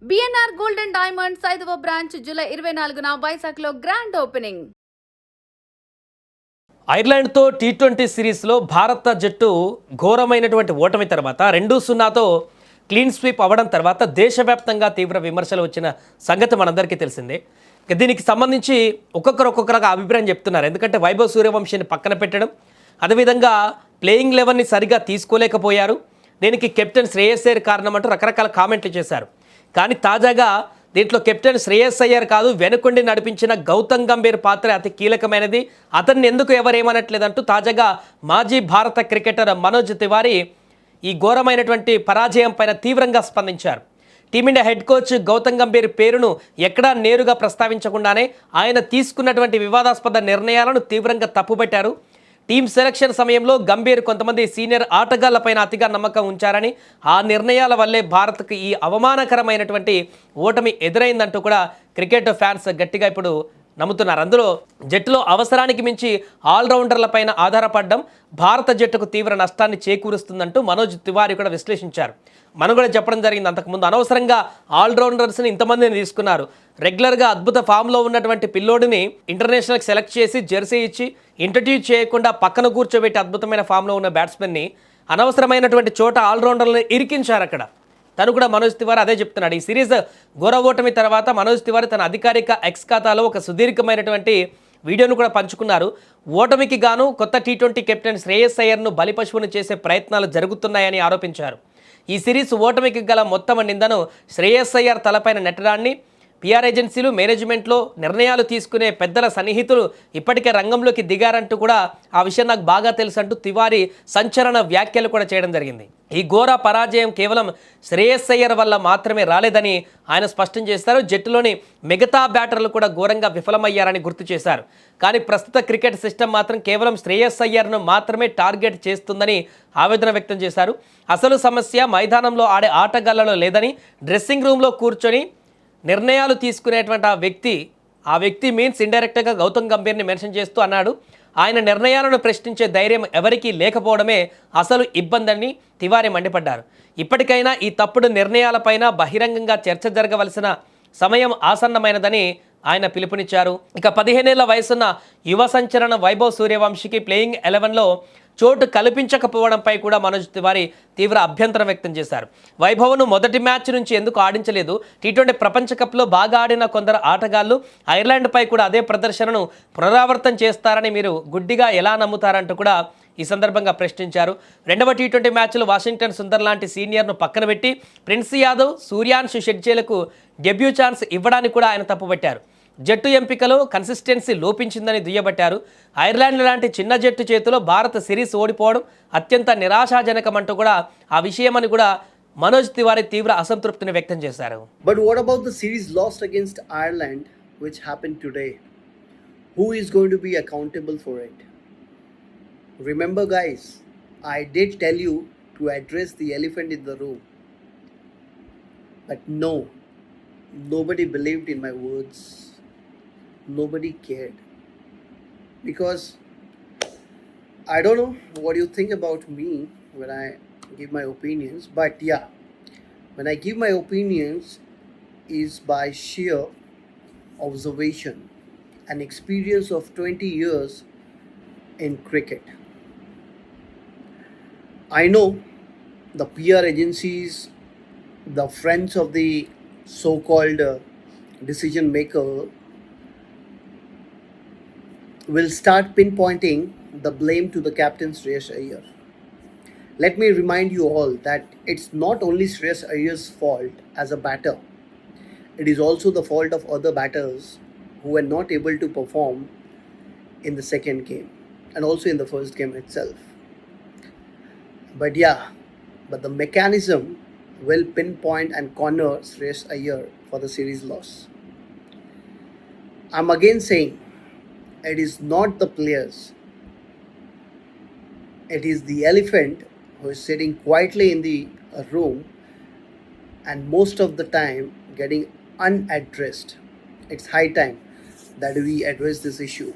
BNR gold and diamonds 5వ branch July 24న వైజాగ్లో grand opening. ఐర్లాండ్తో T20 సిరీస్లో భారత జట్టు ఘోరమైనటువంటి ఓటమి తర్వాత 2-0తో క్లీన్ స్వీప్ అవ్వడం తర్వాత దేశవ్యాప్తంగా తీవ్ర విమర్శలు వచ్చిన సంగతి మనందరికీ తెలిసిందే. దీనికి సంబంధించి ఒక్కొక్కరుగా అభిప్రాయం చెప్తున్నారు. ఎందుకంటే వైభవ్ సూర్యవంశీని పక్కన పెట్టడం, అదేవిధంగా ప్లేయింగ్ 11ని సరిగా తీసుకోలేకపోయారు, దీనికి కెప్టెన్ శ్రేయస్ అయ్యర్ కారణం అంటూ రకరకాల కామెంట్లు చేశారు. కానీ తాజాగా దీంట్లో కెప్టెన్ శ్రేయస్ అయ్యర్ కాదు, వెనుకొండి నడిపించిన గౌతమ్ గంభీర్ పాత్ర అతి కీలకమైనది, అతన్ని ఎందుకు ఎవరేమనట్లేదంటూ తాజాగా మాజీ భారత క్రికెటర్ మనోజ్ తివారీ ఈ ఘోరమైనటువంటి పరాజయం పైన తీవ్రంగా స్పందించారు. Team India head coach Gautam Gambhir పేరును ఎక్కడా నేరుగా ప్రస్తావించకుండానే ఆయన తీసుకున్నటువంటి వివాదాస్పద నిర్ణయాలను తీవ్రంగా తప్పుపట్టారు. టీం సెలక్షన్ సమయంలో గంభీర్ కొంతమంది సీనియర్ ఆటగాళ్లపైన అతిగా నమ్మకం ఉంచారని, ఆ నిర్ణయాల వల్లే భారత్కు ఈ అవమానకరమైనటువంటి ఓటమి ఎదురైందంటూ కూడా క్రికెట్ ఫ్యాన్స్ గట్టిగా ఇప్పుడు నమ్ముతున్నారు. అందులో జట్టులో అవసరానికి మించి ఆల్రౌండర్లపైన ఆధారపడడం భారత జట్టుకు తీవ్ర నష్టాన్ని చేకూరుస్తుందంటూ మనోజ్ తివారీ కూడా విశ్లేషించారు. మనం కూడా చెప్పడం జరిగింది, అంతకుముందు అనవసరంగా ఆల్రౌండర్స్ని ఇంతమందిని తీసుకున్నారు. రెగ్యులర్గా అద్భుత ఫామ్లో ఉన్నటువంటి పిల్లోడిని ఇంటర్నేషనల్కి సెలెక్ట్ చేసి జెర్సీ ఇచ్చి ఇంట్రడ్యూస్ చేయకుండా పక్కన కూర్చోబెట్టి అద్భుతమైన ఫామ్లో ఉన్న బ్యాట్స్మెన్ని అనవసరమైనటువంటి చోట ఆల్రౌండర్లను ఇరికించారు అక్కడ. తను కూడా మనోజ్ తివారీ అదే చెప్తున్నాడు. ఈ సిరీస్ ఘోర ఓటమి తర్వాత మనోజ్ తివారీ తన అధికారిక ఎక్స్ ఖాతాలో ఒక సుదీర్ఘమైనటువంటి వీడియోను కూడా పంచుకున్నారు. ఓటమికి గాను కొత్త టీ20 కెప్టెన్ శ్రేయస్ అయ్యర్ను బలిపశువును చేసే ప్రయత్నాలు జరుగుతున్నాయని ఆరోపించారు. ఈ సిరీస్ ఓటమికి గల మొత్తం నిందను శ్రేయస్ అయ్యర్ తలపైన నెట్టడాన్ని పిఆర్ ఏజెన్సీలు, మేనేజ్మెంట్లో నిర్ణయాలు తీసుకునే పెద్దల సన్నిహితులు ఇప్పటికే రంగంలోకి దిగారంటూ కూడా ఆ విషయం నాకు బాగా తెలుసు అంటూ తివారీ సంచలన వ్యాఖ్యలు కూడా చేయడం జరిగింది. ఈ ఘోర పరాజయం కేవలం శ్రేయస్ అయ్యర్ వల్ల మాత్రమే రాలేదని ఆయన స్పష్టం చేశారు. జట్టులోని మిగతా బ్యాటర్లు కూడా ఘోరంగా విఫలమయ్యారని గుర్తు చేశారు. కానీ ప్రస్తుత క్రికెట్ సిస్టమ్ మాత్రం కేవలం శ్రేయస్ అయ్యర్ను మాత్రమే టార్గెట్ చేస్తుందని ఆవేదన వ్యక్తం చేశారు. అసలు సమస్య మైదానంలో ఆడే ఆటగాళ్లలో లేదని, డ్రెస్సింగ్ రూమ్లో కూర్చొని నిర్ణయాలు తీసుకునేటువంటి ఆ వ్యక్తి మీన్స్ ఇండైరెక్ట్గా గౌతమ్ గంభీర్ని మెన్షన్ చేస్తూ అన్నాడు. ఆయన నిర్ణయాలను ప్రశ్నించే ధైర్యం ఎవరికీ లేకపోవడమే అసలు ఇబ్బందని తివారీ మండిపడ్డారు. ఇప్పటికైనా ఈ తప్పుడు నిర్ణయాలపైన బహిరంగంగా చర్చ జరగవలసిన సమయం ఆసన్నమైనదని ఆయన పిలుపునిచ్చారు. ఇక 15 ఏళ్ల వయసున్న యువ సంచలన వైభవ్ సూర్యవంశీకి ప్లేయింగ్ 11లో చోటు కల్పించకపోవడంపై కూడా మనోజ్ తివారీ తీవ్ర అభ్యంతరం వ్యక్తం చేశారు. వైభవ్ను మొదటి మ్యాచ్ నుంచి ఎందుకు ఆడించలేదు? టీ20 ప్రపంచ కప్లో బాగా ఆడిన కొందరు ఆటగాళ్లు ఐర్లాండ్పై కూడా అదే ప్రదర్శనను పునరావృతం చేస్తారని మీరు గుడ్డిగా ఎలా నమ్ముతారంటూ కూడా ఈ సందర్భంగా ప్రశ్నించారు. రెండవ టీ20 మ్యాచ్లో వాషింగ్టన్ సుందర్ లాంటి సీనియర్ను పక్కన పెట్టి prince Yadav, Suryansh షెడ్జేలకు debut chance ఇవ్వడానికి కూడా ఆయన తప్పుపట్టారు. జట్టు ఎంపికలో కన్సిస్టెన్సీ లోపించిందని దుయ్యబట్టారు. ఐర్లాండ్ లాంటి చిన్న జట్టు చేతిలో భారత్ సిరీస్ ఓడిపోవడం అత్యంత నిరాశాజనకమంటూ కూడా ఆ విషయమని కూడా మనోజ్ తివారీ తీవ్ర అసంతృప్తిని వ్యక్తం చేశారు. But what about the series lost against Ireland which happened today? Who is going to be accountable for it? Remember guys, I did tell you to address the elephant in the room. But no, nobody believed in my words. Nobody cared. Because I don't know what you think about me when I give my opinions, but yeah, when I give my opinions is by sheer observation and experience of 20 years in cricket. I know the PR agencies, the friends of the so-called decision maker will start pinpointing the blame to the captain Shreyas Iyer. Let me remind you all that it's not only Shreyas Iyer's fault as a batter, it is also the fault of other batters who were not able to perform in the second game and also in the first game itself. But the mechanism will pinpoint and corner Shreyas Iyer for the series loss. I'm again saying it is not the players, it is the elephant who is sitting quietly in the room and most of the time getting unaddressed. It's high time that we address this issue.